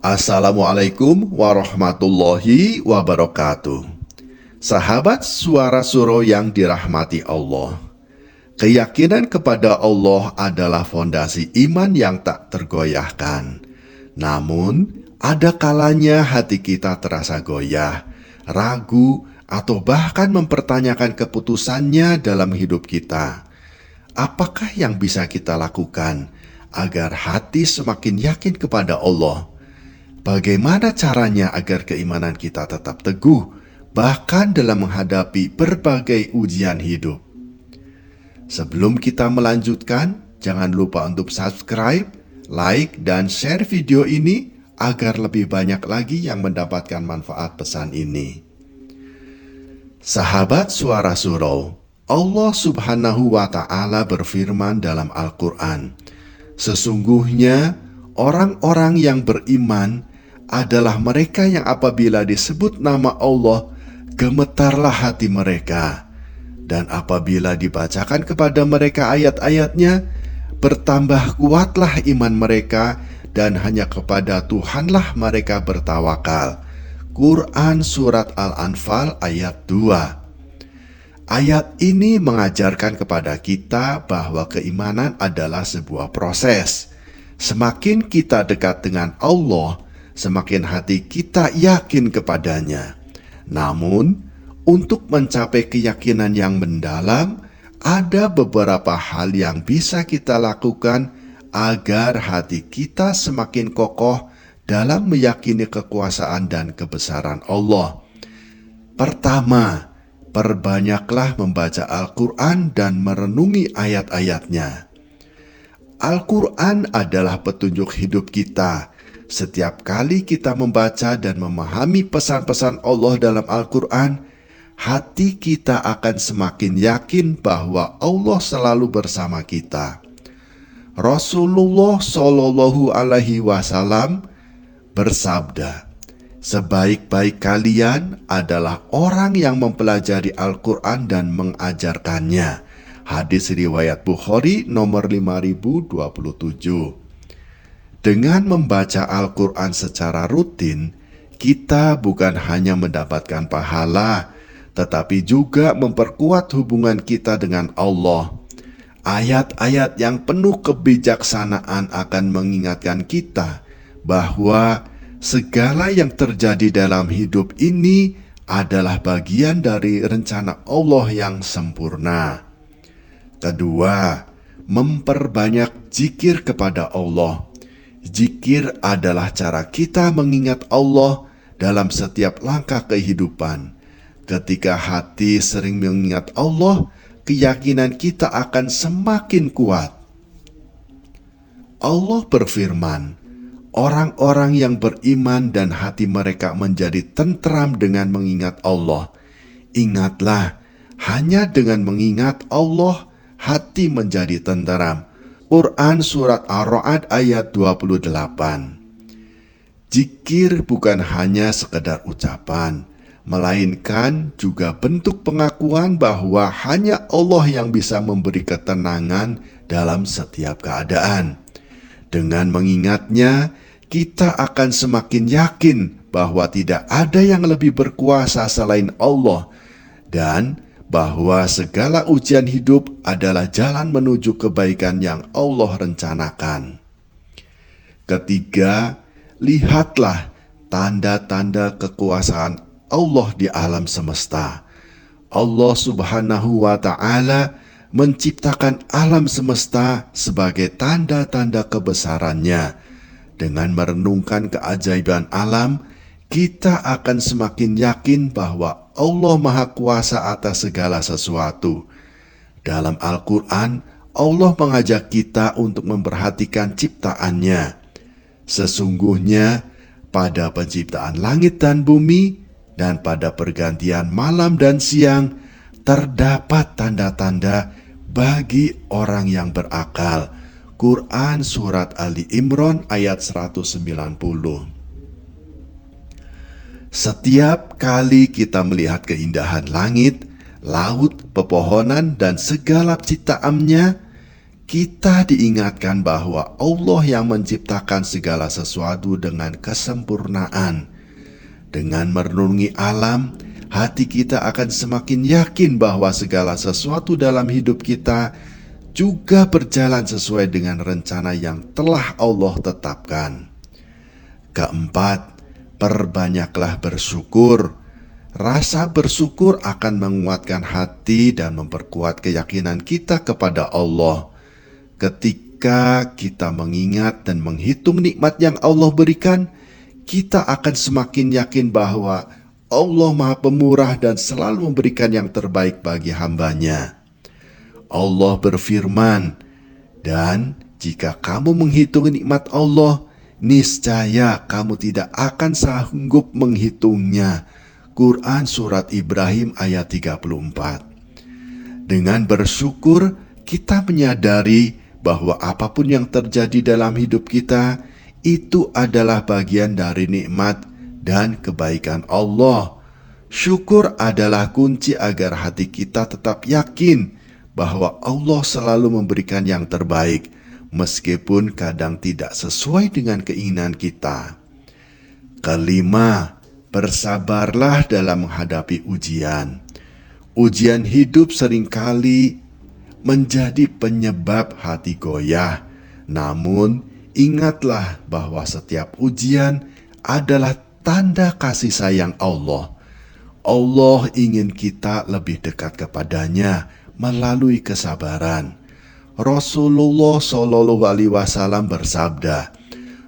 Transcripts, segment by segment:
Assalamualaikum warahmatullahi wabarakatuh. Sahabat Suara Suro yang dirahmati Allah, keyakinan kepada Allah adalah fondasi iman yang tak tergoyahkan. Namun, ada kalanya hati kita terasa goyah, ragu, atau bahkan mempertanyakan keputusannya dalam hidup kita. Apakah yang bisa kita lakukan agar hati semakin yakin kepada Allah? Bagaimana caranya agar keimanan kita tetap teguh, bahkan dalam menghadapi berbagai ujian hidup? Sebelum kita melanjutkan, jangan lupa untuk subscribe, like, dan share video ini agar lebih banyak lagi yang mendapatkan manfaat pesan ini. Sahabat Suara Surau, Allah Subhanahu wa Ta'ala berfirman dalam Al-Quran, "Sesungguhnya orang-orang yang beriman adalah mereka yang apabila disebut nama Allah, gemetarlah hati mereka. Dan apabila dibacakan kepada mereka ayat-ayatnya, bertambah kuatlah iman mereka, dan hanya kepada Tuhanlah mereka bertawakal." Quran Surat Al-Anfal ayat 2. Ayat ini mengajarkan kepada kita bahwa keimanan adalah sebuah proses. Semakin kita dekat dengan Allah, semakin hati kita yakin kepadanya. Namun, untuk mencapai keyakinan yang mendalam, ada beberapa hal yang bisa kita lakukan agar hati kita semakin kokoh dalam meyakini kekuasaan dan kebesaran Allah. Pertama, perbanyaklah membaca Al-Quran dan merenungi ayat-ayatnya. Al-Quran adalah petunjuk hidup kita. Setiap kali kita membaca dan memahami pesan-pesan Allah dalam Al-Quran, hati kita akan semakin yakin bahwa Allah selalu bersama kita. Rasulullah Shallallahu Alaihi Wasallam bersabda, "Sebaik-baik kalian adalah orang yang mempelajari Al-Quran dan mengajarkannya." Hadis riwayat Bukhari nomor 5027. Dengan membaca Al-Quran secara rutin, kita bukan hanya mendapatkan pahala, tetapi juga memperkuat hubungan kita dengan Allah. Ayat-ayat yang penuh kebijaksanaan akan mengingatkan kita bahwa segala yang terjadi dalam hidup ini adalah bagian dari rencana Allah yang sempurna. Kedua, memperbanyak zikir kepada Allah. Zikir adalah cara kita mengingat Allah dalam setiap langkah kehidupan. Ketika hati sering mengingat Allah, keyakinan kita akan semakin kuat. Allah berfirman, "Orang-orang yang beriman dan hati mereka menjadi tentram dengan mengingat Allah." Ingatlah, hanya dengan mengingat Allah, hati menjadi tenteram. Quran Surat Ar-Ra'd ayat 28. Zikir bukan hanya sekedar ucapan, melainkan juga bentuk pengakuan bahwa hanya Allah yang bisa memberi ketenangan dalam setiap keadaan. Dengan mengingatnya, kita akan semakin yakin bahwa tidak ada yang lebih berkuasa selain Allah, dan bahwa segala ujian hidup adalah jalan menuju kebaikan yang Allah rencanakan. Ketiga, lihatlah tanda-tanda kekuasaan Allah di alam semesta. Allah Subhanahu wa Ta'ala menciptakan alam semesta sebagai tanda-tanda kebesarannya. Dengan merenungkan keajaiban alam, kita akan semakin yakin bahwa Allah Maha Kuasa atas segala sesuatu. Dalam Al-Quran, Allah mengajak kita untuk memperhatikan ciptaannya. Sesungguhnya, pada penciptaan langit dan bumi, dan pada pergantian malam dan siang, terdapat tanda-tanda bagi orang yang berakal. Quran Surat Ali Imran ayat 190. Setiap kali kita melihat keindahan langit, laut, pepohonan, dan segala ciptaannya, kita diingatkan bahwa Allah yang menciptakan segala sesuatu dengan kesempurnaan. Dengan merenungi alam, hati kita akan semakin yakin bahwa segala sesuatu dalam hidup kita juga berjalan sesuai dengan rencana yang telah Allah tetapkan. Keempat, perbanyaklah bersyukur. Rasa bersyukur akan menguatkan hati dan memperkuat keyakinan kita kepada Allah. Ketika kita mengingat dan menghitung nikmat yang Allah berikan, kita akan semakin yakin bahwa Allah Maha Pemurah dan selalu memberikan yang terbaik bagi hamba-Nya. Allah berfirman, "Dan jika kamu menghitung nikmat Allah, niscaya kamu tidak akan sanggup menghitungnya." Quran Surat Ibrahim ayat 34. Dengan bersyukur, kita menyadari bahwa apapun yang terjadi dalam hidup kita, itu adalah bagian dari nikmat dan kebaikan Allah. Syukur adalah kunci agar hati kita tetap yakin bahwa Allah selalu memberikan yang terbaik, meskipun kadang tidak sesuai dengan keinginan kita. Kelima, bersabarlah dalam menghadapi ujian. Ujian hidup seringkali menjadi penyebab hati goyah. Namun, ingatlah bahwa setiap ujian adalah tanda kasih sayang Allah. Allah ingin kita lebih dekat kepadanya melalui kesabaran. Rasulullah Shallallahu Alaihi Wasallam bersabda,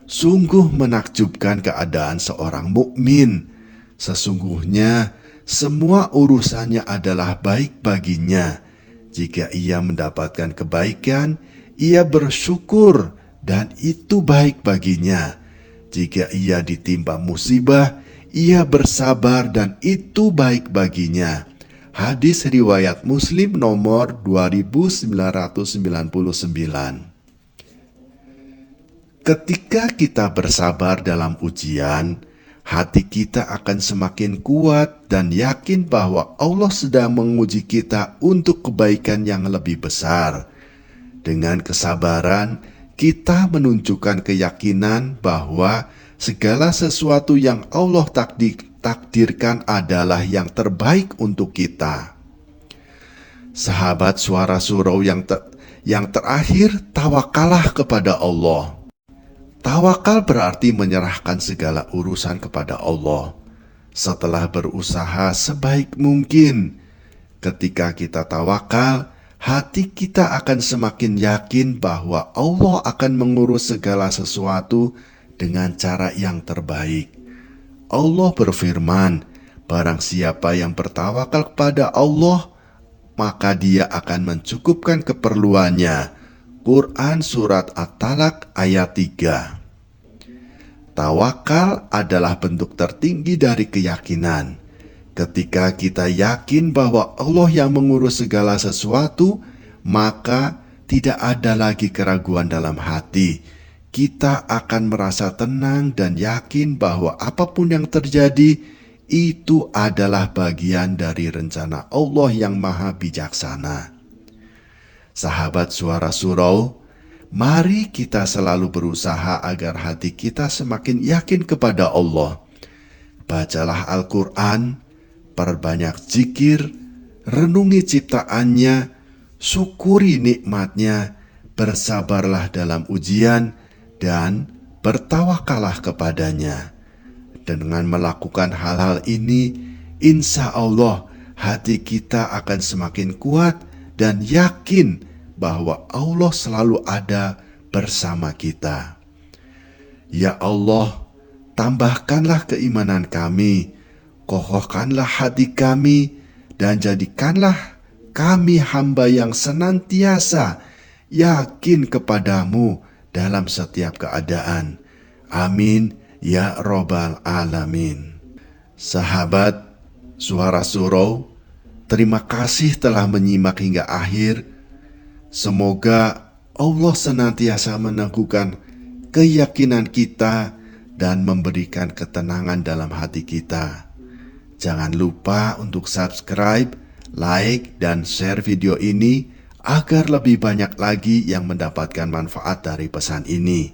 "Sungguh menakjubkan keadaan seorang mukmin. Sesungguhnya semua urusannya adalah baik baginya. Jika ia mendapatkan kebaikan, ia bersyukur dan itu baik baginya. Jika ia ditimpa musibah, ia bersabar dan itu baik baginya." Hadis riwayat Muslim nomor 2999. Ketika kita bersabar dalam ujian, hati kita akan semakin kuat dan yakin bahwa Allah sedang menguji kita untuk kebaikan yang lebih besar. Dengan kesabaran, kita menunjukkan keyakinan bahwa segala sesuatu yang Allah takdirkan adalah yang terbaik untuk kita. Sahabat Suara Surau yang terakhir, tawakallah kepada Allah. Tawakal berarti menyerahkan segala urusan kepada Allah. Setelah berusaha sebaik mungkin, ketika kita tawakal, hati kita akan semakin yakin bahwa Allah akan mengurus segala sesuatu dengan cara yang terbaik. Allah berfirman, "Barang siapa yang bertawakal kepada Allah, maka dia akan mencukupkan keperluannya." Quran Surat At-Talaq ayat 3. Tawakal adalah bentuk tertinggi dari keyakinan. Ketika kita yakin bahwa Allah yang mengurus segala sesuatu, maka tidak ada lagi keraguan dalam hati. Kita akan merasa tenang dan yakin bahwa apapun yang terjadi, itu adalah bagian dari rencana Allah yang maha bijaksana. Sahabat Suara Surau, mari kita selalu berusaha agar hati kita semakin yakin kepada Allah. Bacalah Al-Quran, perbanyak zikir, renungi ciptaannya, syukuri nikmatnya, bersabarlah dalam ujian, dan bertawakallah kepadanya. Dengan melakukan hal-hal ini, insya Allah hati kita akan semakin kuat dan yakin bahwa Allah selalu ada bersama kita. Ya Allah, tambahkanlah keimanan kami, kokohkanlah hati kami, dan jadikanlah kami hamba yang senantiasa yakin kepadamu dalam setiap keadaan. Amin ya Rabbal Alamin. Sahabat Suara Surau, terima kasih telah menyimak hingga akhir. Semoga Allah senantiasa meneguhkan keyakinan kita dan memberikan ketenangan dalam hati kita. Jangan lupa untuk subscribe, like, dan share video ini agar lebih banyak lagi yang mendapatkan manfaat dari pesan ini.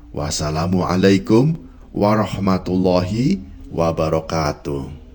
Wassalamualaikum warahmatullahi wabarakatuh.